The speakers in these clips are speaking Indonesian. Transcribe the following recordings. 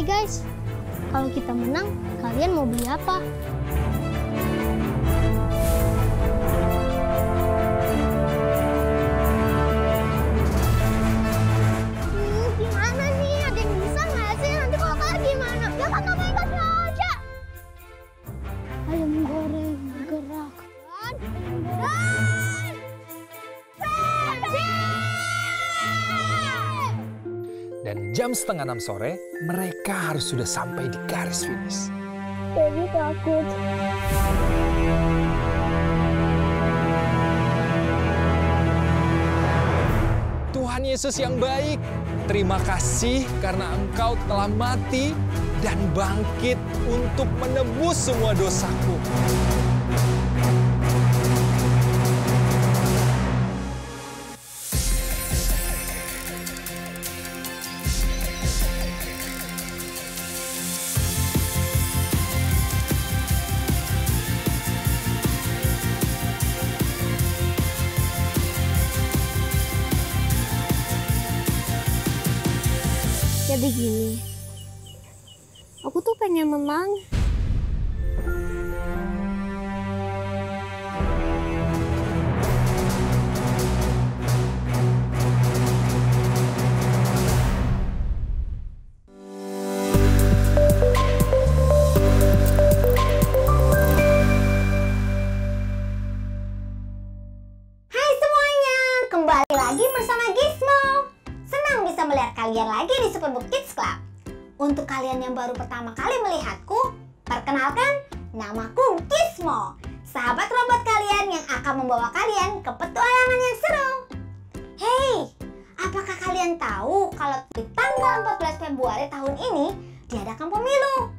guys. Kalau kita menang, kalian mau beli apa? Gimana nih? Ada yang bisa nggak sih? Nanti kalau kalah gimana? Ya kan namanya kan aja. Ayam goreng bergerak. Dan jam 5:30 sore, mereka harus sudah sampai di garis finish. Baby takut. Tuhan Yesus yang baik, terima kasih karena Engkau telah mati dan bangkit untuk menebus semua dosaku. Jadi gini, aku tuh pengen menang. Hai semuanya, kembali lagi bersama Gizmo. Senang bisa melihat kalian lagi di Superbook Kids Club. Untuk kalian yang baru pertama kali melihatku, perkenalkan, namaku Gizmo, sahabat robot kalian yang akan membawa kalian ke petualangan yang seru. Hey, apakah kalian tahu kalau di tanggal 14 Februari tahun ini diadakan pemilu?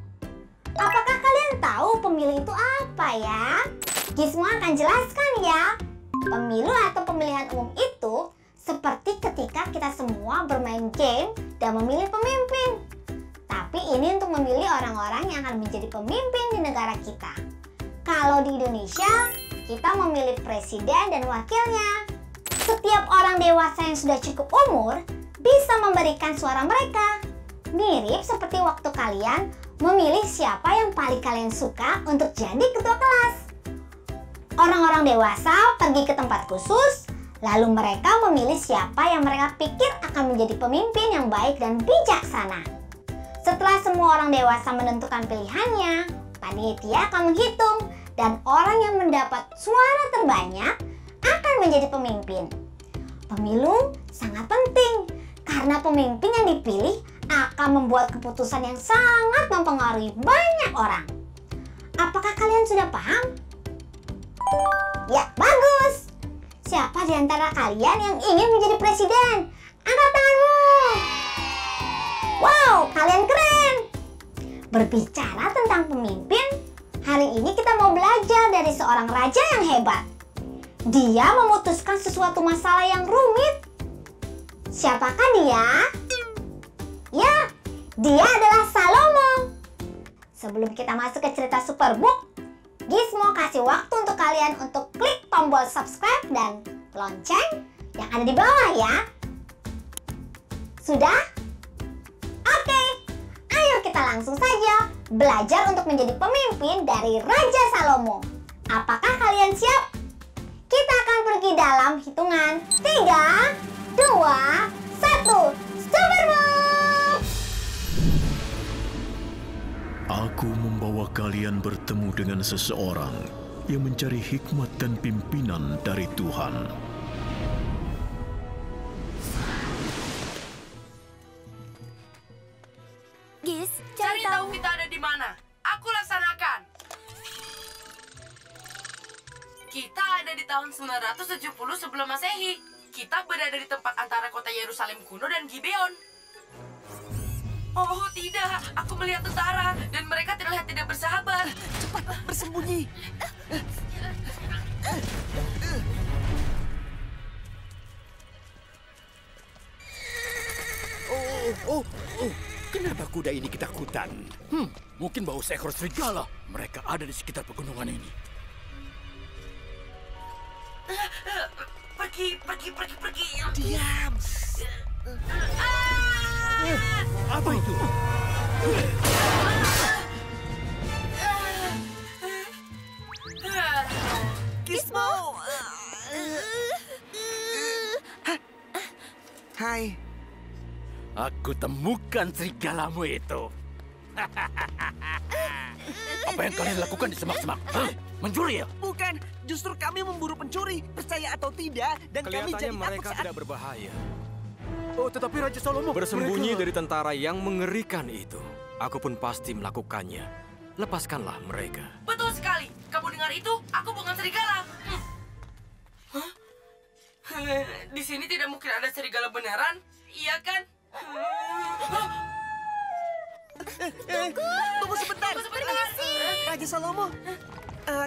Apakah kalian tahu pemilu itu apa ya? Gizmo akan jelaskan ya. Pemilu atau pemilihan umum itu seperti ketika kita semua bermain game dan memilih pemimpin. Tapi ini untuk memilih orang-orang yang akan menjadi pemimpin di negara kita. Kalau di Indonesia, kita memilih presiden dan wakilnya. Setiap orang dewasa yang sudah cukup umur bisa memberikan suara mereka. Mirip seperti waktu kalian memilih siapa yang paling kalian suka untuk jadi ketua kelas. Orang-orang dewasa pergi ke tempat khusus, lalu mereka memilih siapa yang mereka pikir akan menjadi pemimpin yang baik dan bijaksana. Setelah semua orang dewasa menentukan pilihannya, panitia akan menghitung dan orang yang mendapat suara terbanyak akan menjadi pemimpin. Pemilu sangat penting karena pemimpin yang dipilih akan membuat keputusan yang sangat mempengaruhi banyak orang. Apakah kalian sudah paham? Ya, bagus! Siapa di antara kalian yang ingin menjadi presiden? Angkat tanganmu! Wow, kalian keren! Berbicara tentang pemimpin, hari ini kita mau belajar dari seorang raja yang hebat. Dia memutuskan sesuatu masalah yang rumit. Siapakah dia? Ya, dia adalah Salomo. Sebelum kita masuk ke cerita Superbook, Gizmo kasih waktu untuk kalian untuk klik tombol subscribe dan lonceng yang ada di bawah ya. Sudah? Oke, ayo kita langsung saja belajar untuk menjadi pemimpin dari Raja Salomo. Apakah kalian siap? Kita akan pergi dalam hitungan 3, 2, 1, Superbook! Aku membawa kalian bertemu dengan seseorang yang mencari hikmat dan pimpinan dari Tuhan. Giz, Cari tahu kita ada di mana. Aku laksanakan. Kita ada di tahun 970 sebelum Masehi. Kita berada di tempat antara kota Yerusalem kuno dan Gibeon. Oh tidak, aku melihat tentara dan mereka terlihat tidak bersahabat. cepat bersembunyi. Kenapa kuda ini ketakutan? Mungkin bau seekor serigala. Mereka ada di sekitar pegunungan ini. Pergi. Diam! Apa itu? Gizmo! Hai. Aku temukan serigalamu itu. Apa yang kalian lakukan di semak-semak? Hah? Mencuri ya? Bukan, justru kami memburu pencuri, percaya atau tidak, dan kami jadi Kelihatannya takut mereka saat... tidak berbahaya. Oh, tetapi Raja Salomo Bersembunyi dari tentara yang mengerikan itu. Aku pun pasti melakukannya. Lepaskanlah mereka. Betul sekali. Kamu dengar itu? Aku bukan serigala. Hah? Di sini tidak mungkin ada serigala beneran, iya kan? Tunggu sebentar. Tunggu sebentar. Raja Salomo,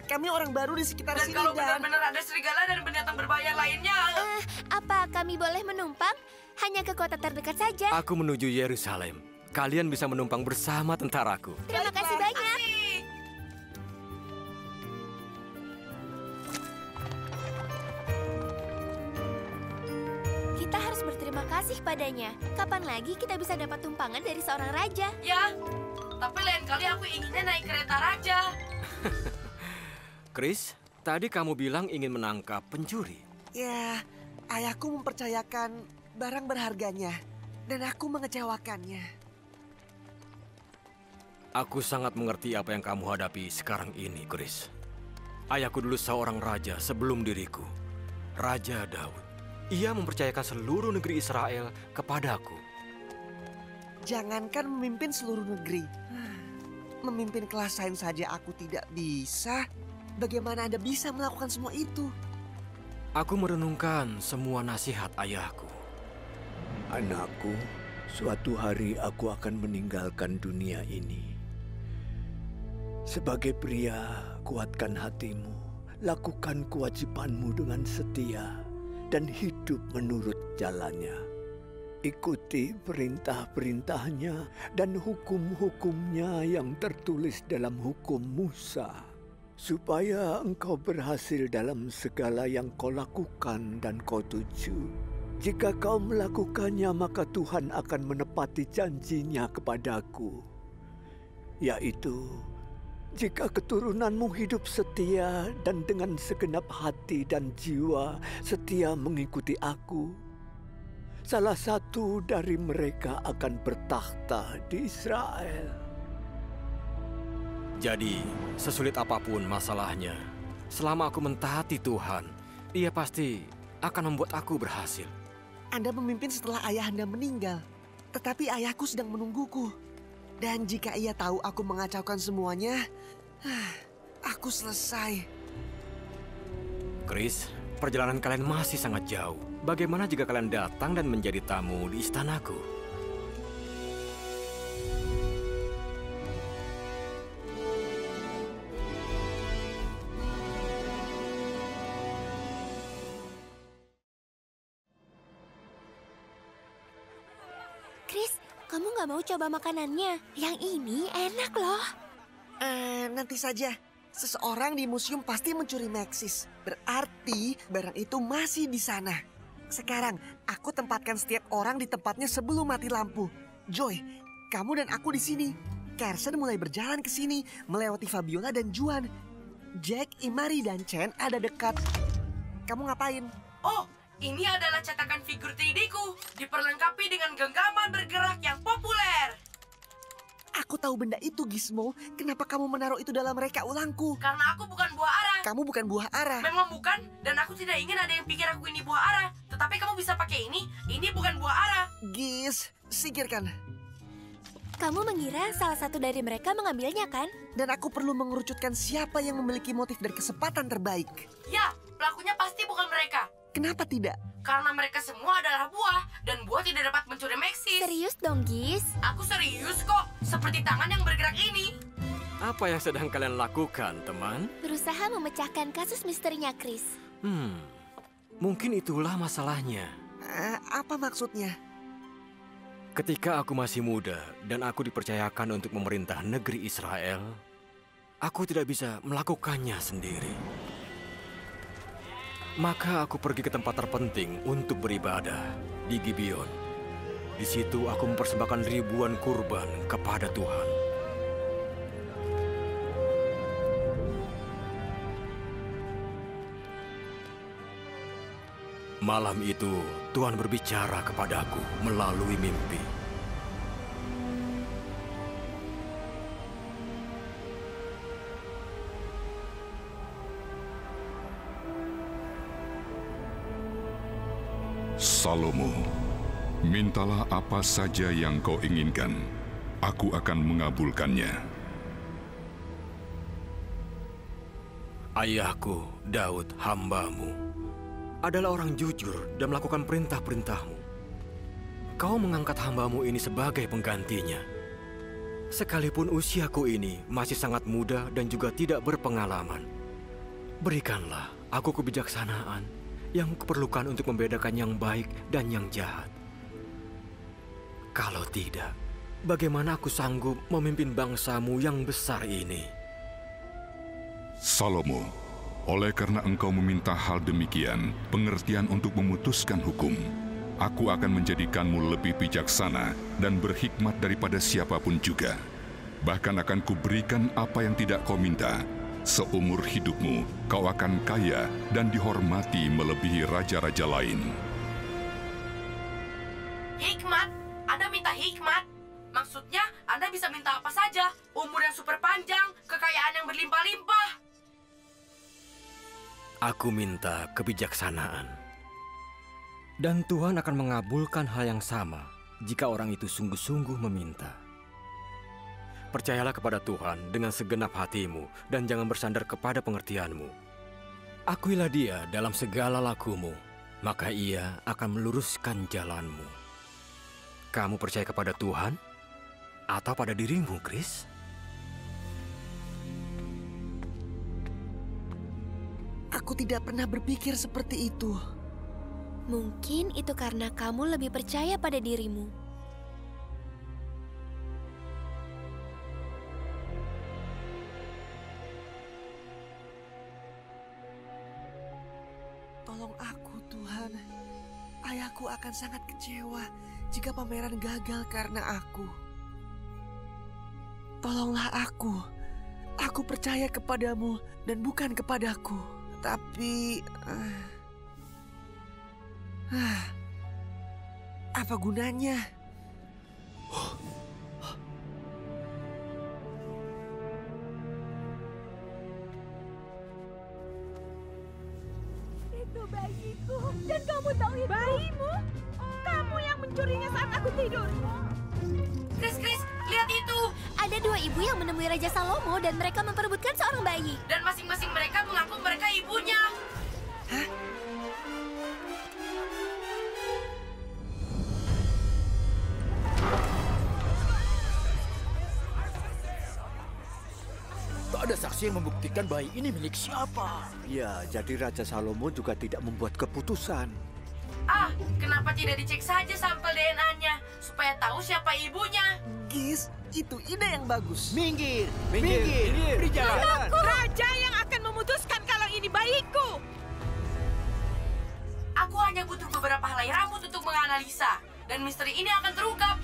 kami orang baru di sekitar Dan sini kalau dan... benar-benar ada serigala dan binatang berbahaya lainnya, Apa kami boleh menumpang? Hanya ke kota terdekat saja. Aku menuju Yerusalem. Kalian bisa menumpang bersama tentaraku. Terima kasih banyak. asik. Kita harus berterima kasih padanya. Kapan lagi kita bisa dapat tumpangan dari seorang raja? Ya, tapi lain kali aku inginnya naik kereta raja. Chris, tadi kamu bilang ingin menangkap pencuri. Ya, ayahku mempercayakan barang berharganya, dan aku mengecewakannya. Aku sangat mengerti apa yang kamu hadapi sekarang ini, Chris. Ayahku dulu seorang raja sebelum diriku. Raja Daud. Ia mempercayakan seluruh negeri Israel kepadaku. Jangankan memimpin seluruh negeri. Memimpin kelas sains saja aku tidak bisa. Bagaimana Anda bisa melakukan semua itu? Aku merenungkan semua nasihat ayahku. Anakku, suatu hari aku akan meninggalkan dunia ini. Sebagai pria, kuatkan hatimu, lakukan kewajibanmu dengan setia, dan hidup menurut jalannya. Ikuti perintah-perintahnya dan hukum-hukumnya yang tertulis dalam hukum Musa, supaya engkau berhasil dalam segala yang kau lakukan dan kau tuju. Jika kau melakukannya, maka Tuhan akan menepati janjinya kepadaku, yaitu jika keturunanmu hidup setia dan dengan segenap hati dan jiwa setia mengikuti aku, salah satu dari mereka akan bertakhta di Israel. Jadi, sesulit apapun masalahnya, selama aku mentaati Tuhan, Ia pasti akan membuat aku berhasil. Anda memimpin setelah ayah Anda meninggal, tetapi ayahku sedang menungguku. Dan jika ia tahu aku mengacaukan semuanya, aku selesai. Chris, perjalanan kalian masih sangat jauh. Bagaimana jika kalian datang dan menjadi tamu di istanaku? Chris, kamu nggak mau coba makanannya? Yang ini enak loh. Nanti saja. Seseorang di museum pasti mencuri Maxis. Berarti barang itu masih di sana. Sekarang, aku tempatkan setiap orang di tempatnya sebelum mati lampu. Joy, kamu dan aku di sini. Carson mulai berjalan ke sini, melewati Fabiola dan Juan. Jack, Imari, dan Chen ada dekat. Kamu ngapain? Oh, ini adalah cetakan figur 3D-ku. Diperlengkapi dengan genggaman bergerak yang populer. Aku tahu benda itu, Gizmo. Kenapa kamu menaruh itu dalam reka ulangku? Karena aku bukan buah arah. Kamu bukan buah arah. Memang bukan, dan aku tidak ingin ada yang pikir aku ini buah arah. Tetapi kamu bisa pakai ini bukan buah arah. Giz, singkirkan. Kamu mengira salah satu dari mereka mengambilnya kan? Dan aku perlu mengerucutkan siapa yang memiliki motif dan kesempatan terbaik. Ya, pelakunya pasti bukan mereka. Kenapa tidak? Karena mereka semua adalah buah, dan buah tidak dapat mencuri Maxis. Serius dong, Giz? Aku serius kok, seperti tangan yang bergerak ini. Apa yang sedang kalian lakukan, teman? Berusaha memecahkan kasus misterinya Chris. Mungkin itulah masalahnya. Apa maksudnya? Ketika aku masih muda dan aku dipercayakan untuk memerintah negeri Israel, aku tidak bisa melakukannya sendiri. Maka aku pergi ke tempat terpenting untuk beribadah di Gibeon. Di situ aku mempersembahkan ribuan kurban kepada Tuhan. Malam itu, Tuhan berbicara kepadaku melalui mimpi. Salomo, mintalah apa saja yang kau inginkan, aku akan mengabulkannya. Ayahku, Daud, hamba-Mu, adalah orang jujur dan melakukan perintah-perintah-Mu. Kau mengangkat hamba-Mu ini sebagai penggantinya. Sekalipun usiaku ini masih sangat muda dan juga tidak berpengalaman, berikanlah aku kebijaksanaan yang kuperlukan untuk membedakan yang baik dan yang jahat. Kalau tidak, bagaimana aku sanggup memimpin bangsa-Mu yang besar ini? Salomo, oleh karena engkau meminta hal demikian, pengertian untuk memutuskan hukum, aku akan menjadikanmu lebih bijaksana dan berhikmat daripada siapapun juga. Bahkan akan kuberikan apa yang tidak kau minta. Seumur hidupmu, kau akan kaya dan dihormati melebihi raja-raja lain. Hikmat? Anda minta hikmat? Maksudnya, Anda bisa minta apa saja? Umur yang super panjang, kekayaan yang berlimpah-limpah. Aku minta kebijaksanaan. Dan Tuhan akan mengabulkan hal yang sama jika orang itu sungguh-sungguh meminta. Percayalah kepada Tuhan dengan segenap hatimu dan jangan bersandar kepada pengertianmu. Akuilah Dia dalam segala lakumu, maka Ia akan meluruskan jalanmu. Kamu percaya kepada Tuhan atau pada dirimu, Chris? Aku tidak pernah berpikir seperti itu. Mungkin itu karena kamu lebih percaya pada dirimu. Tolong aku, Tuhan. Ayahku akan sangat kecewa jika pameran gagal karena aku. Tolonglah aku. Aku percaya kepadamu dan bukan kepadaku. Tapi... apa gunanya? Itu bayiku. Dan kamu tahu itu? Bayimu? Kamu yang mencurinya saat aku tidur. Chris, lihat itu. Ada dua ibu yang menemui Raja Salomo dan mereka memperebutkan seorang bayi. Dan masing-masing mereka mengaku mereka ibunya. Hah? Tak ada saksi yang membuktikan bayi ini milik siapa. Ya, jadi Raja Salomo juga tidak membuat keputusan. Kenapa tidak dicek saja sampel DNA-nya supaya tahu siapa ibunya? Gis, itu ide yang bagus. Minggir. Beri jalan. Raja yang akan memutuskan kalau ini bayiku. Aku hanya butuh beberapa helai rambut untuk menganalisa. Dan misteri ini akan terungkap.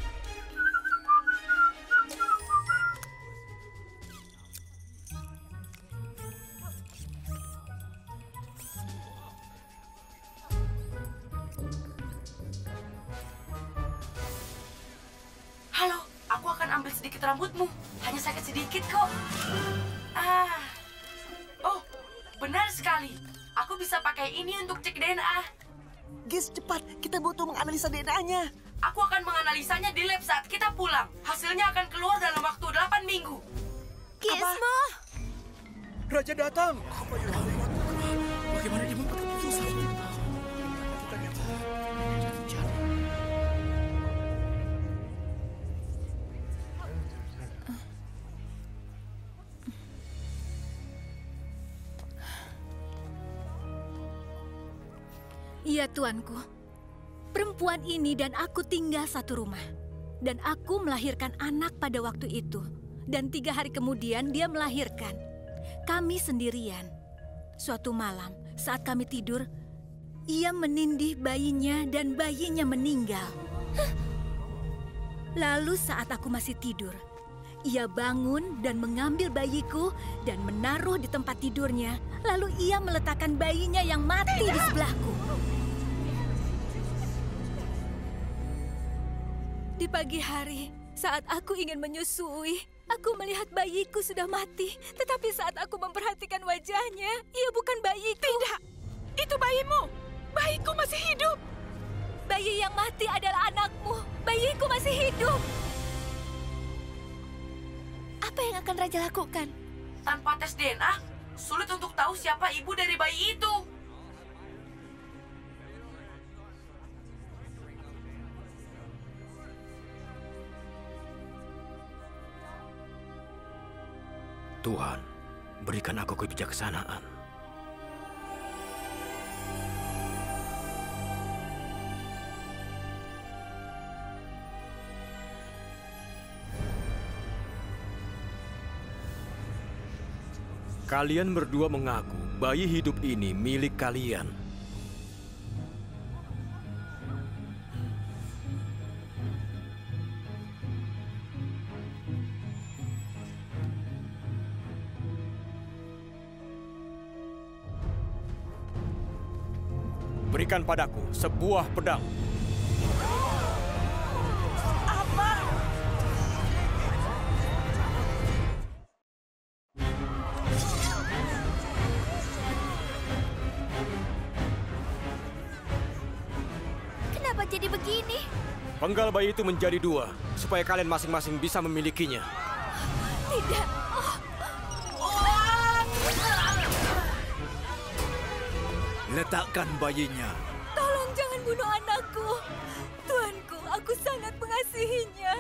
Halo, aku akan ambil sedikit rambutmu. Hanya sakit sedikit kok. Oh, benar sekali. Aku bisa pakai ini untuk cek DNA. Gis, cepat. Kita butuh menganalisa DNA-nya. Aku akan menganalisanya di lab saat kita pulang. Hasilnya akan keluar dalam waktu 8 minggu. Gizmo! Raja datang. Apa yang harus dilakukan? Bagaimana dia membuat keputusan? Iya, tuanku. Perempuan ini dan aku tinggal satu rumah. Dan aku melahirkan anak pada waktu itu. Dan 3 hari kemudian dia melahirkan. Kami sendirian. Suatu malam, saat kami tidur, ia menindih bayinya dan bayinya meninggal. Lalu saat aku masih tidur, ia bangun dan mengambil bayiku dan menaruh di tempat tidurnya. Lalu ia meletakkan bayinya yang mati di sebelahku. Di pagi hari, saat aku ingin menyusui, aku melihat bayiku sudah mati. Tetapi saat aku memperhatikan wajahnya, ia bukan bayiku. Tidak, itu bayimu. Bayiku masih hidup. Bayi yang mati adalah anakmu. Bayiku masih hidup. Apa yang akan Raja lakukan? Tanpa tes DNA, sulit untuk tahu siapa ibu dari bayi itu. Tuhan, berikan aku kebijaksanaan. Kalian berdua mengaku bayi hidup ini milik kalian. Berikan padaku sebuah pedang. Kenapa jadi begini? Penggal bayi itu menjadi 2, supaya kalian masing-masing bisa memilikinya. Tidak. Letakkan bayinya. Tolong jangan bunuh anakku. Tuanku, aku sangat mengasihinya.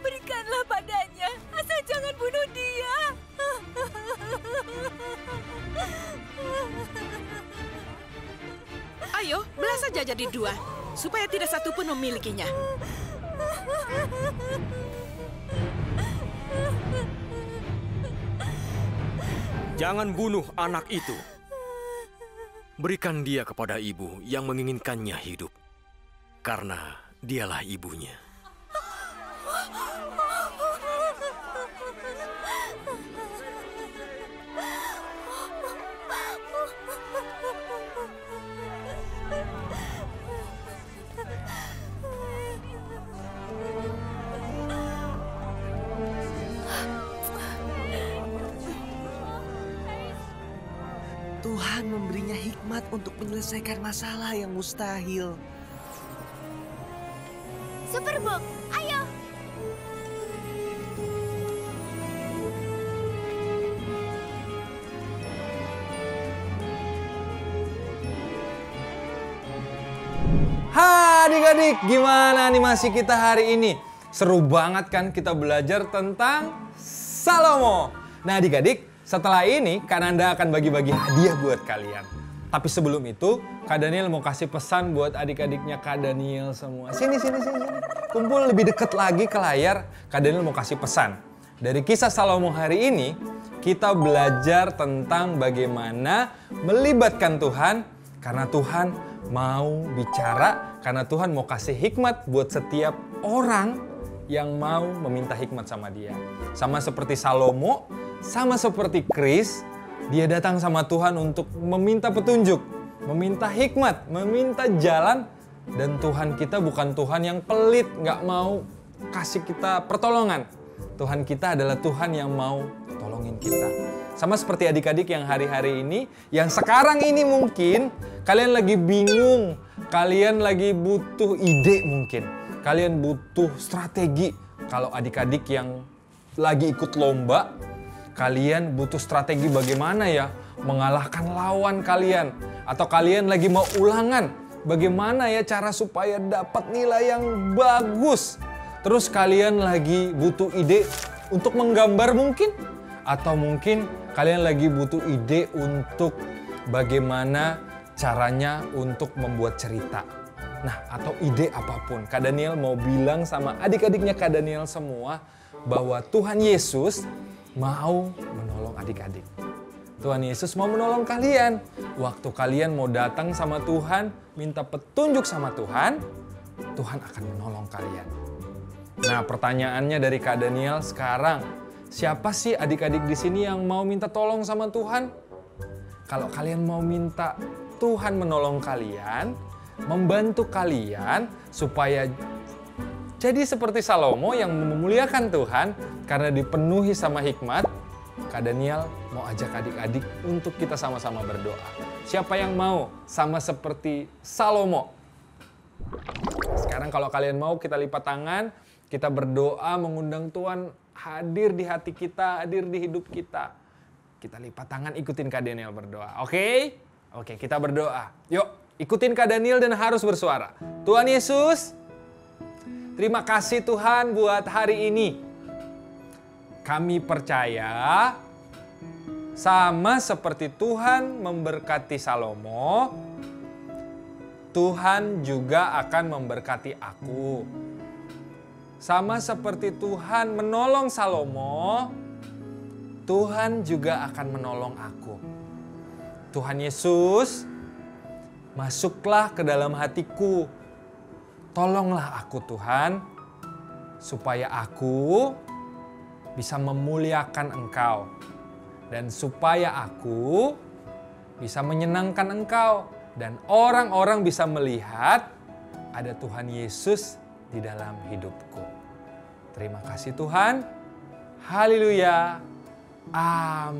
Berikanlah padanya, asal jangan bunuh dia. Ayo, belah saja jadi 2, supaya tidak satu pun memilikinya. Jangan bunuh anak itu. Berikan dia kepada ibu yang menginginkannya hidup. Karena dialah ibunya. Tuhan memberinya hikmat untuk menyelesaikan masalah yang mustahil. Superbook, ayo! Hai adik-adik, gimana animasi kita hari ini? Seru banget kan kita belajar tentang Salomo. Nah adik-adik, setelah ini Kak Nanda akan bagi-bagi hadiah buat kalian. Tapi sebelum itu, Kak Daniel mau kasih pesan buat adik-adiknya Kak Daniel semua. Sini. Kumpul lebih dekat lagi ke layar. Kak Daniel mau kasih pesan. Dari kisah Salomo hari ini, kita belajar tentang bagaimana melibatkan Tuhan. Karena Tuhan mau bicara, karena Tuhan mau kasih hikmat buat setiap orang yang mau meminta hikmat sama dia. Sama seperti Salomo, sama seperti Chris, dia datang sama Tuhan untuk meminta petunjuk, meminta hikmat, meminta jalan. Dan Tuhan kita bukan Tuhan yang pelit, nggak mau kasih kita pertolongan. Tuhan kita adalah Tuhan yang mau tolongin kita. Sama seperti adik-adik yang hari-hari ini, yang sekarang ini mungkin kalian lagi bingung, kalian lagi butuh ide mungkin, kalian butuh strategi. Kalau adik-adik yang lagi ikut lomba, kalian butuh strategi bagaimana ya mengalahkan lawan kalian. Atau kalian lagi mau ulangan, bagaimana ya cara supaya dapat nilai yang bagus. Terus kalian lagi butuh ide untuk menggambar mungkin. Atau mungkin kalian lagi butuh ide untuk bagaimana caranya untuk membuat cerita. Nah, atau ide apapun. Kak Daniel mau bilang sama adik-adiknya Kak Daniel semua bahwa Tuhan Yesus mau menolong adik-adik. Tuhan Yesus mau menolong kalian. Waktu kalian mau datang sama Tuhan, minta petunjuk sama Tuhan, Tuhan akan menolong kalian. Nah, pertanyaannya dari Kak Daniel sekarang, siapa sih adik-adik di sini yang mau minta tolong sama Tuhan? Kalau kalian mau minta Tuhan menolong kalian, membantu kalian supaya jadi seperti Salomo yang memuliakan Tuhan karena dipenuhi sama hikmat, Kak Daniel mau ajak adik-adik untuk kita sama-sama berdoa. Siapa yang mau sama seperti Salomo? Sekarang kalau kalian mau, kita lipat tangan, kita berdoa mengundang Tuhan hadir di hati kita, hadir di hidup kita. Kita lipat tangan, ikutin Kak Daniel berdoa. Oke? Oke, kita berdoa. Yuk, ikutin Kak Daniel dan harus bersuara. Tuhan Yesus, terima kasih Tuhan buat hari ini. Kami percaya sama seperti Tuhan memberkati Salomo, Tuhan juga akan memberkati aku. Sama seperti Tuhan menolong Salomo, Tuhan juga akan menolong aku. Tuhan Yesus, masuklah ke dalam hatiku. Tolonglah aku Tuhan, supaya aku bisa memuliakan Engkau. Dan supaya aku bisa menyenangkan Engkau. Dan orang-orang bisa melihat ada Tuhan Yesus di dalam hidupku. Terima kasih Tuhan. Haleluya.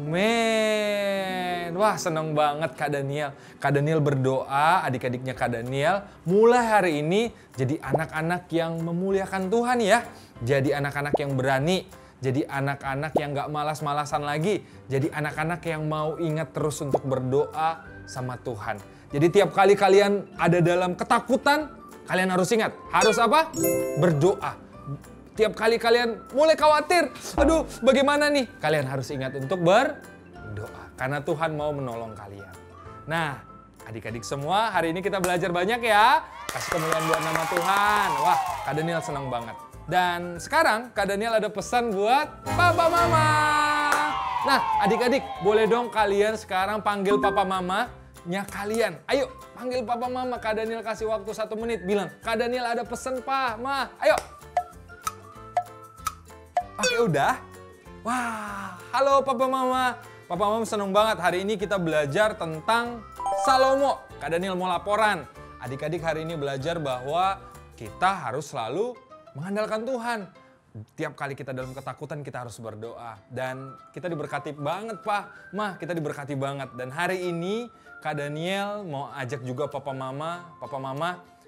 Amin. Wah, senang banget Kak Daniel. Kak Daniel berdoa, adik-adiknya Kak Daniel mulai hari ini jadi anak-anak yang memuliakan Tuhan ya. Jadi anak-anak yang berani. Jadi anak-anak yang gak malas-malasan lagi. Jadi anak-anak yang mau ingat terus untuk berdoa sama Tuhan. Jadi tiap kali kalian ada dalam ketakutan, kalian harus ingat. Harus apa? Berdoa. Tiap kali kalian mulai khawatir, aduh bagaimana nih? Kalian harus ingat untuk berdoa. Karena Tuhan mau menolong kalian. Nah, adik-adik semua, hari ini kita belajar banyak ya. Kasih kemuliaan buat nama Tuhan. Wah, Kak Daniel senang banget. Dan sekarang Kak Daniel ada pesan buat Papa Mama. Nah, adik-adik, boleh dong kalian sekarang panggil Papa Mamanya kalian. Ayo, panggil Papa Mama. Kak Daniel kasih waktu 1 menit. Bilang, Kak Daniel ada pesan, Pa, Ma. Ayo. Oke, udah. Wah, halo Papa Mama. Papa Mama seneng banget. Hari ini kita belajar tentang Salomo. Kak Daniel mau laporan. Adik-adik hari ini belajar bahwa kita harus selalu mengandalkan Tuhan. Tiap kali kita dalam ketakutan kita harus berdoa. Dan kita diberkati banget Pak. Ma, kita diberkati banget. Dan hari ini Kak Daniel mau ajak juga Papa Mama,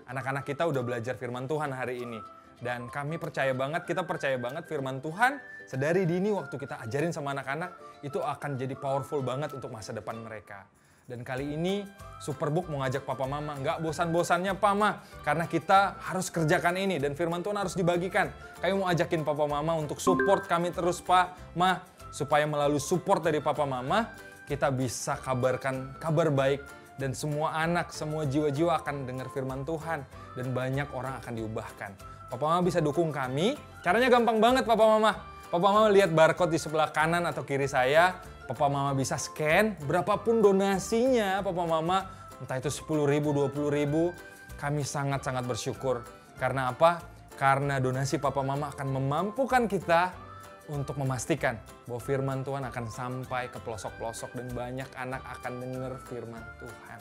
anak-anak kita udah belajar firman Tuhan hari ini. Dan kami percaya banget, kita percaya banget firman Tuhan sedari dini waktu kita ajarin sama anak-anak itu akan jadi powerful banget untuk masa depan mereka. Dan kali ini Superbook mau ngajak Papa Mama, nggak bosan-bosannya Pak Ma, karena kita harus kerjakan ini dan firman Tuhan harus dibagikan. Kami mau ajakin Papa Mama untuk support kami terus Pak Ma, supaya melalui support dari Papa Mama kita bisa kabarkan kabar baik dan semua anak, semua jiwa-jiwa akan dengar firman Tuhan dan banyak orang akan diubahkan. Papa Mama bisa dukung kami, caranya gampang banget Papa Mama. Papa Mama lihat barcode di sebelah kanan atau kiri saya, Papa Mama bisa scan berapapun donasinya Papa Mama, entah itu 10.000, 20.000, kami sangat-sangat bersyukur. Karena apa? Karena donasi Papa Mama akan memampukan kita untuk memastikan bahwa firman Tuhan akan sampai ke pelosok-pelosok dan banyak anak akan dengar firman Tuhan.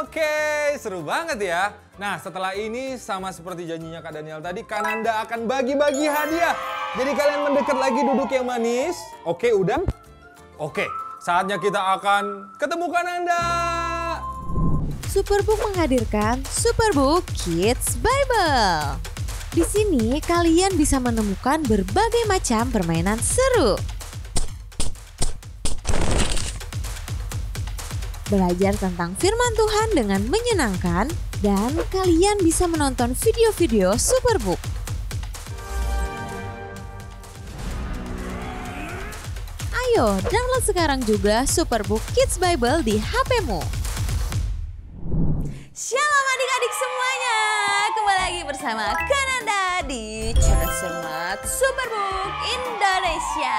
Oke, seru banget ya. Nah, setelah ini sama seperti janjinya Kak Daniel tadi, Kananda akan bagi-bagi hadiah. Jadi kalian mendekat lagi duduk yang manis. Oke, udah? Oke, saatnya kita akan ketemu Kananda. Superbook menghadirkan Superbook Kids Bible. Di sini kalian bisa menemukan berbagai macam permainan seru. Belajar tentang firman Tuhan dengan menyenangkan dan kalian bisa menonton video-video Superbook. Ayo, download sekarang juga Superbook Kids Bible di HP-mu. Shalom adik-adik semuanya, kembali lagi bersama Kananda di channel Smart Superbook Indonesia.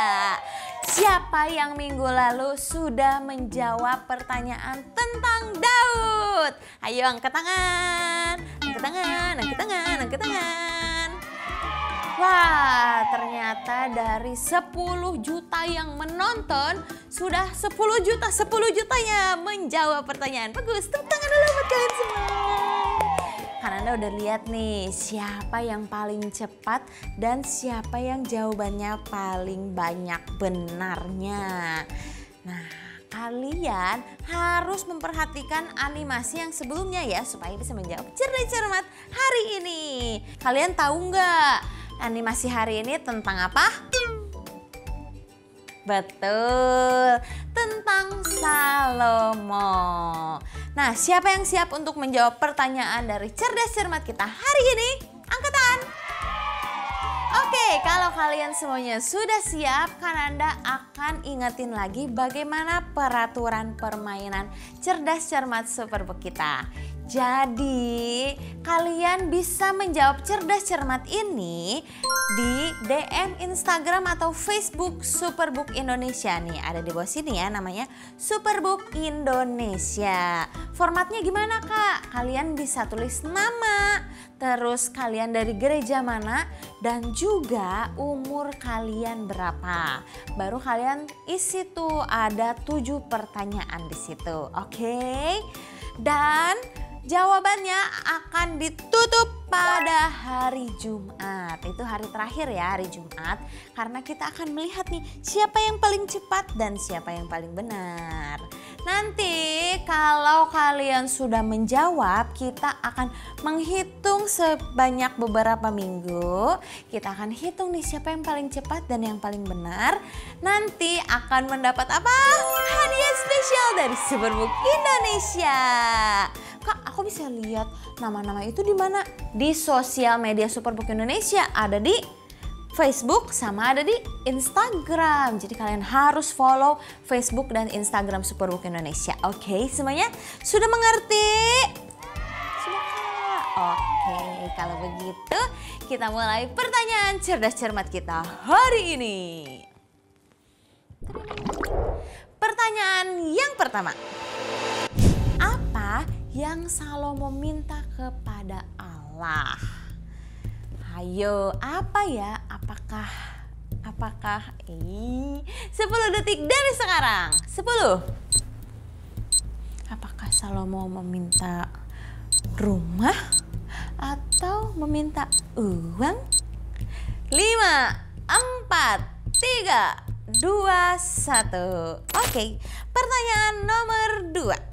Siapa yang minggu lalu sudah menjawab pertanyaan tentang Daud? Ayo angkat tangan, angkat tangan, angkat tangan, angkat tangan. Wah, ternyata dari 10 juta yang menonton, sudah 10 jutanya menjawab pertanyaan. Bagus, tepuk tangan dulu buat kalian semua. Kan Anda udah lihat nih siapa yang paling cepat dan siapa yang jawabannya paling banyak benarnya. Nah, kalian harus memperhatikan animasi yang sebelumnya ya supaya bisa menjawab cerdas cermat hari ini. Kalian tahu nggak animasi hari ini tentang apa? Betul, tentang Salomo. Nah, siapa yang siap untuk menjawab pertanyaan dari cerdas cermat kita hari ini? Angkat tangan. Oke, kalau kalian semuanya sudah siap, Kananda akan ingetin lagi bagaimana peraturan permainan cerdas cermat Superbook kita. Jadi, kalian bisa menjawab cerdas cermat ini di DM Instagram atau Facebook Superbook Indonesia nih. Ada di bawah sini ya, namanya Superbook Indonesia. Formatnya gimana Kak? Kalian bisa tulis nama, terus kalian dari gereja mana, dan juga umur kalian berapa. Baru kalian isi tuh, ada 7 pertanyaan di situ. Oke? Dan jawabannya akan ditutup pada hari Jumat. Itu hari terakhir ya, hari Jumat. Karena kita akan melihat nih siapa yang paling cepat dan siapa yang paling benar. Nanti kalau kalian sudah menjawab, kita akan menghitung sebanyak beberapa minggu. Kita akan hitung nih siapa yang paling cepat dan yang paling benar. Nanti akan mendapat apa? Hadiah spesial dari Superbook Indonesia. Kak, aku bisa lihat nama-nama itu di mana? Di sosial media Superbook Indonesia, ada di Facebook sama ada di Instagram. Jadi kalian harus follow Facebook dan Instagram Superbook Indonesia. Oke, semuanya sudah mengerti? Sudah. Oke, kalau begitu kita mulai pertanyaan cerdas cermat kita hari ini. Pertanyaan yang pertama. Apa yang Salomo minta kepada Allah? Ayo, apa ya? Apakah 10 detik dari sekarang. 10. Apakah Salomo meminta rumah atau meminta uang? 5, 4, 3, 2, 1. Oke, pertanyaan nomor 2.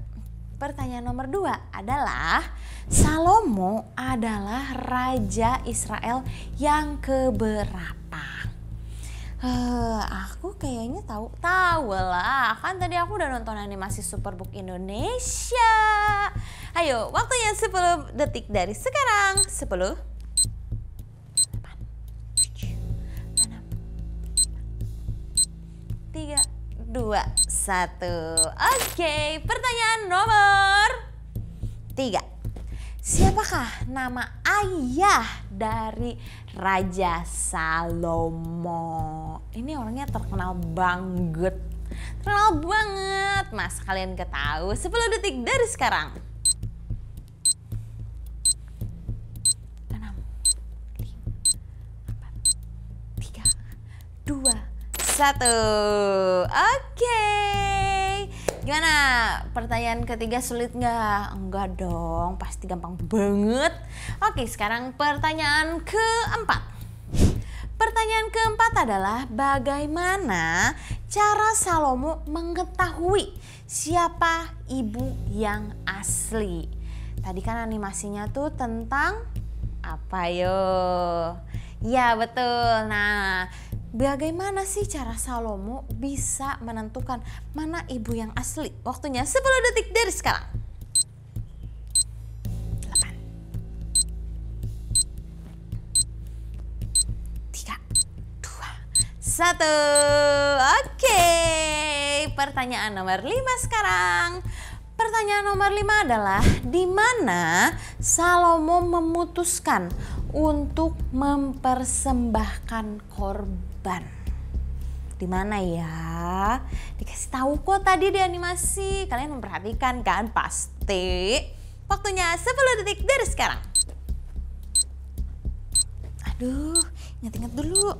Pertanyaan nomor 2 adalah, Salomo adalah Raja Israel yang keberapa? Aku kayaknya tahu lah, kan tadi aku udah nonton animasi Superbook Indonesia. Ayo, waktunya 10 detik dari sekarang. 10, 8, 7, 6, 3, 2, 1. Oke, pertanyaan nomor 3. Siapakah nama ayah dari Raja Salomo? Ini orangnya terkenal banget. Terkenal banget. Mas, kalian ketahui? 10 detik dari sekarang. 6, 5, 4, 3, 2, 1. Oke. Gimana? Pertanyaan ketiga sulit nggak? Enggak dong, pasti gampang banget. Oke, sekarang pertanyaan keempat. Pertanyaan keempat adalah bagaimana cara Salomo mengetahui siapa ibu yang asli? Tadi kan animasinya tuh tentang apa yo? Ya betul. Nah, bagaimana sih cara Salomo bisa menentukan mana ibu yang asli? Waktunya 10 detik dari sekarang. 8, 3, 2, 1. Oke, pertanyaan nomor 5 sekarang. Pertanyaan nomor 5 adalah, di mana Salomo memutuskan untuk mempersembahkan korban? Di mana ya? Dikasih tahu kok tadi di animasi. Kalian memperhatikan kan? Pasti. Waktunya 10 detik dari sekarang. Aduh, Ingat-ingat dulu.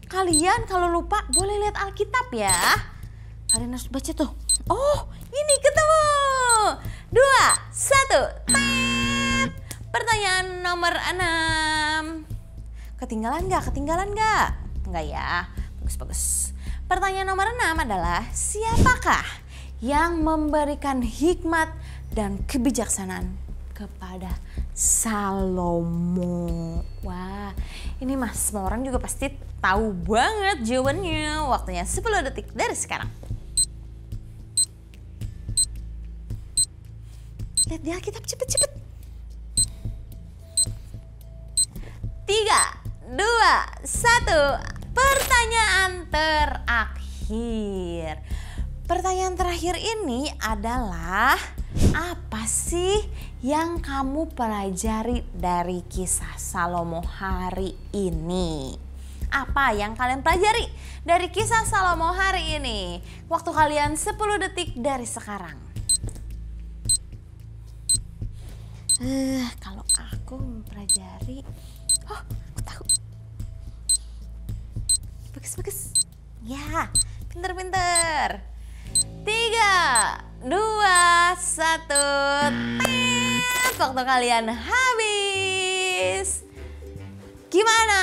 Kalian kalau lupa boleh lihat Alkitab ya. Kalian harus baca tuh. Oh, ini ketemu. 2, 1, tet. Pertanyaan nomor 6. Ketinggalan nggak? Enggak ya. Bagus. Pertanyaan nomor 6 adalah, siapakah yang memberikan hikmat dan kebijaksanaan kepada Salomo? Wah, ini mas, semua orang juga pasti tahu banget jawabannya. Waktunya 10 detik dari sekarang. Lihat di Alkitab, cepet. 3, 2, 1. Pertanyaan terakhir. Pertanyaan terakhir ini adalah, apa sih yang kamu pelajari dari kisah Salomo hari ini? Apa yang kalian pelajari dari kisah Salomo hari ini? Waktu kalian 10 detik dari sekarang. Kalau aku mempelajari, aku tahu. Bagus. Ya, pinter. 3, 2, 1. Tet, waktu kalian habis. Gimana?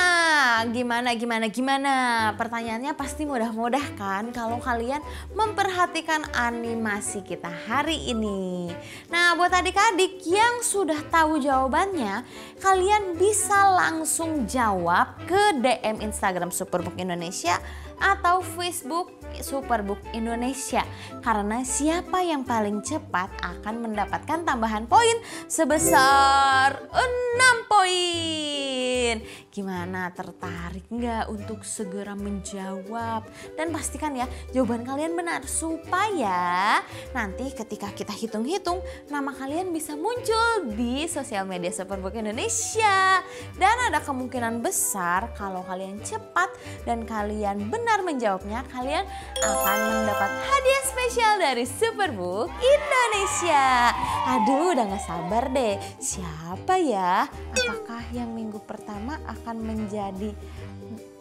Pertanyaannya pasti mudah-mudah kan kalau kalian memperhatikan animasi kita hari ini. Nah, buat adik-adik yang sudah tahu jawabannya, kalian bisa langsung jawab ke DM Instagram Superbook Indonesia atau Facebook Superbook Indonesia. Karena siapa yang paling cepat akan mendapatkan tambahan poin sebesar 6 poin. Gimana, tertarik nggak untuk segera menjawab? Dan pastikan ya jawaban kalian benar supaya nanti ketika kita hitung-hitung nama kalian bisa muncul di sosial media Superbook Indonesia. Dan ada kemungkinan besar kalau kalian cepat dan kalian benar menjawabnya, kalian akan mendapat hadiah spesial dari Superbook Indonesia. Aduh, udah gak sabar deh. Siapa ya? Apakah yang minggu pertama akan menjadi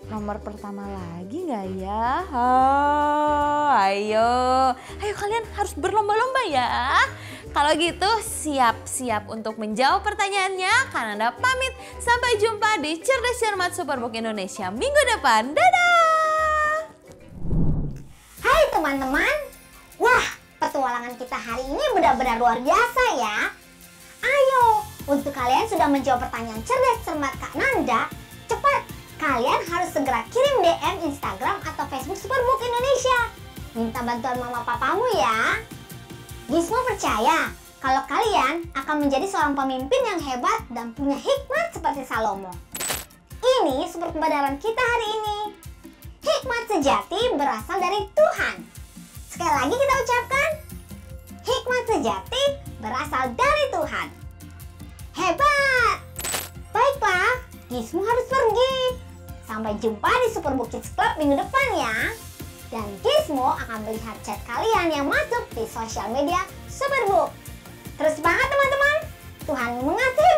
nomor pertama lagi gak ya? Ayo kalian harus berlomba-lomba ya. Kalau gitu siap-siap untuk menjawab pertanyaannya. Kananda pamit, sampai jumpa di Cerdas Cermat Superbook Indonesia minggu depan. Dadah! Hai teman-teman. Wah, petualangan kita hari ini benar-benar luar biasa ya. Ayo, untuk kalian sudah menjawab pertanyaan cerdas cermat Kak Nanda, cepat, kalian harus segera kirim DM Instagram atau Facebook Superbook Indonesia. Minta bantuan mama papamu ya. Gizmo percaya kalau kalian akan menjadi seorang pemimpin yang hebat dan punya hikmat seperti Salomo. Ini sumber kebenaran kita hari ini. Hikmat sejati berasal dari Tuhan. Sekali lagi kita ucapkan, hikmat sejati berasal dari Tuhan. Hebat! Baiklah, Gizmo harus pergi. Sampai jumpa di Superbook Kids Club minggu depan ya. Dan Gizmo akan melihat chat kalian yang masuk di sosial media Superbook. Terus semangat teman-teman. Tuhan mengasihi.